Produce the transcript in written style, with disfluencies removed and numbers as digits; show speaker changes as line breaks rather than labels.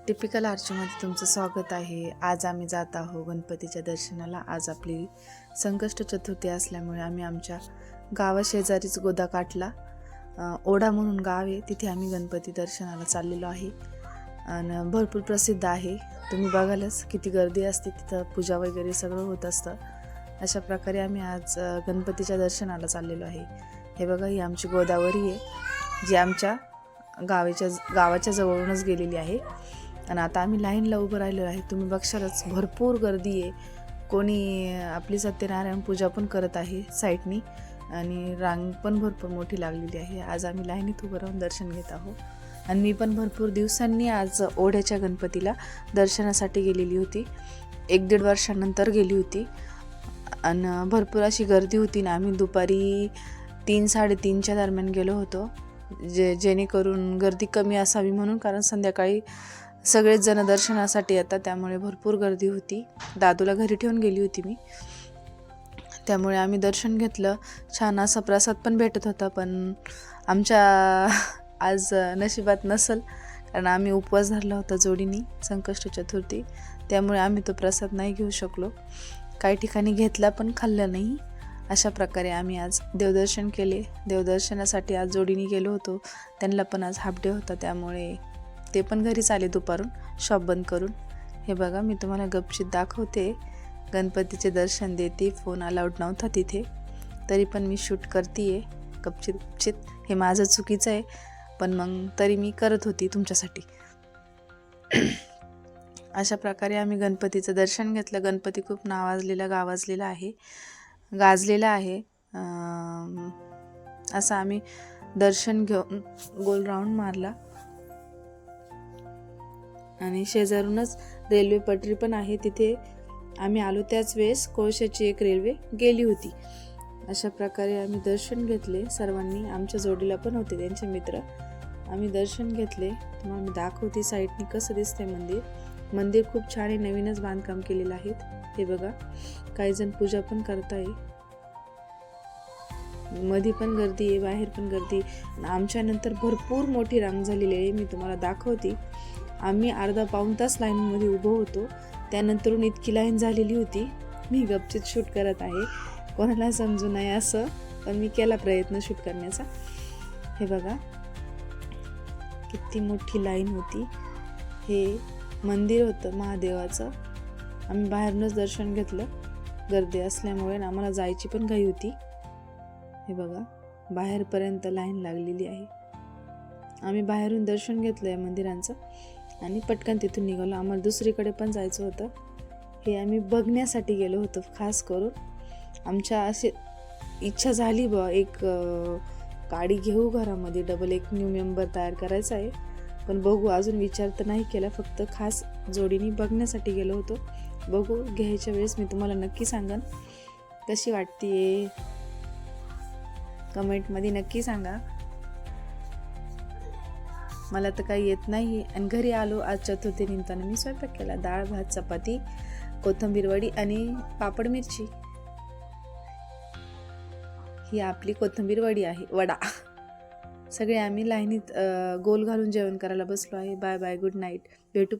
Typical आरचूमध्ये तुमचं स्वागत आहे। आज आम्ही जात आहोत गणपतीच्या दर्शनाला। आज आपली संकष्ट चतुर्थी असल्यामुळे आम्ही आमच्या गावाशेजारीच गोदाकाठला ओढा म्हणून गाव आहे, तिथे आम्ही गणपती दर्शनाला चाललेलो आहे आणि भरपूर प्रसिद्ध आहे। तुम्ही बघालच किती गर्दी असते तिथं, पूजा वगैरे सगळं होत असतं। अशा प्रकारे आम्ही आज गणपतीच्या दर्शनाला चाललेलो आहे। हे बघा, ही आमची गोदावरी आहे जी आमच्या गावाच्या जवळूनच गेलेली आहे आणि आता आम्ही लाईनला उभं राहिलो आहे। तुम्ही बघशालच भरपूर गर्दी आहे। कोणी आपली सत्यनारायण पूजा पण करत आहे साईडनी आणि रांग पण भरपूर मोठी लागलेली आहे। आज आम्ही लाईनीत उभं राहून दर्शन घेत आहोत आणि मी पण भरपूर दिवसांनी आज ओढ्याच्या गणपतीला दर्शनासाठी गेलेली होती। 1-1.5 वर्षानंतर गेली होती आणि भरपूर अशी गर्दी होती ना। आम्ही दुपारी 3-3:30च्या दरम्यान गेलो होतो, जेणेकरून गर्दी कमी असावी म्हणून, कारण संध्याकाळी सगळेच जण दर्शनासाठी येतात, त्यामुळे भरपूर गर्दी होती। दादूला घरी ठेवून गेली होती मी, त्यामुळे आम्ही दर्शन घेतलं। छान असा प्रसाद पण भेटत होता, पण आमच्या आज नशिबात नसल, कारण आम्ही उपवास धरला होता जोडीने संकष्ट चतुर्थी, त्यामुळे आम्ही तो प्रसाद नाही घेऊ शकलो। काही ठिकाणी घेतला पण खाल्लं नाही। अशा प्रकारे आम्ही आज देवदर्शन केले। देवदर्शनासाठी आज जोडीने गेलो होतो, त्यांना पण आज हाफ डे होता, त्यामुळे ते पण घरीच आले दुपारून शॉप बंद करून। हे बघा, मी तुम्हाला गपचित दाखवते, गणपतीचे दर्शन देते। फोन अलाउड नव्हता तिथे, तरी पण मी शूट करते गपचित। हे माझं चुकीचं आहे, पण मग तरी मी करत होती तुमच्यासाठी। अशा प्रकारे आम्ही गणपतीचं दर्शन घेतलं। गणपती खूप नावाजलेला गावाजलेला आहे, गाजलेला आहे। असं आम्ही दर्शन घेऊन गोल राऊंड मारला आणि शेजारूनच रेल्वे पटरी पण आहे, तिथे आम्ही आलो त्याच वेळेस कोळशाची एक रेल्वे गेली होती। अशा प्रकारे आम्ही दर्शन घेतले सर्वांनी, आमच्या जोडीला पण होते त्यांचे मित्र। आम्ही दर्शन घेतले, तुम्हाला मी दाखवते साईडनी कसं दिसतंय मंदिर। मंदिर खूप छान आहे, नवीनच बांधकाम केलेलं आहे। हे बघा, काही जण पूजा पण करताय, मध्ये पण गर्दी आहे, बाहेर पण गर्दी। आमच्या नंतर भरपूर मोठी रांग झालेली आहे, मी तुम्हाला दाखवते। आम्ही अर्धा-पाऊण तास लाईनमध्ये उभं होतो, त्यानंतरून इतकी लाईन झालेली होती। मी गपचित शूट करत आहे, कोणाला समजू नये असं, पण मी केला प्रयत्न शूट करण्याचा। हे बघा, किती मोठी लाईन होती। हे मंदिर होतं महादेवाचं। आम्ही बाहेरूनच दर्शन घेतलं, गर्दी असल्यामुळे आम्हाला जायची पण घाई होती। हे बघा, बाहेरपर्यंत लाईन लागलेली आहे। आम्ही बाहेरून दर्शन घेतलं आहे मंदिरांचं आणि पटकन तिथून निघालो। आम्हाला दुसरीकडे पण जायचं होतं, हे आम्ही बघण्यासाठी गेलो होतो खास करून। आमच्या असे इच्छा झाली एक गाडी घेऊ घरामध्ये, डबल एक न्यू मेंबर तयार करायचा आहे, पण बघू, अजून विचार तर नाही केला, फक्त खास जोडीने बघण्यासाठी गेलो होतो। बघू, घ्यायच्या वेळेस मी तुम्हाला नक्की सांगन कशी वाटते, कमेंटमध्ये नक्की सांगा। मला तर काही येत नाही आणि घरी आलो। आज चतुर्थी निमित्तानं मी स्वयंपाक केला, डाळ भात चपाती, कोथिंबीर वडी आणि पापड मिरची। ही आपली कोथिंबीर वडी आहे, वडा। सगळे आम्ही लाईनीत गोल घालून जेवण करायला बसलो आहे। बाय बाय, गुड नाईट, भेटू।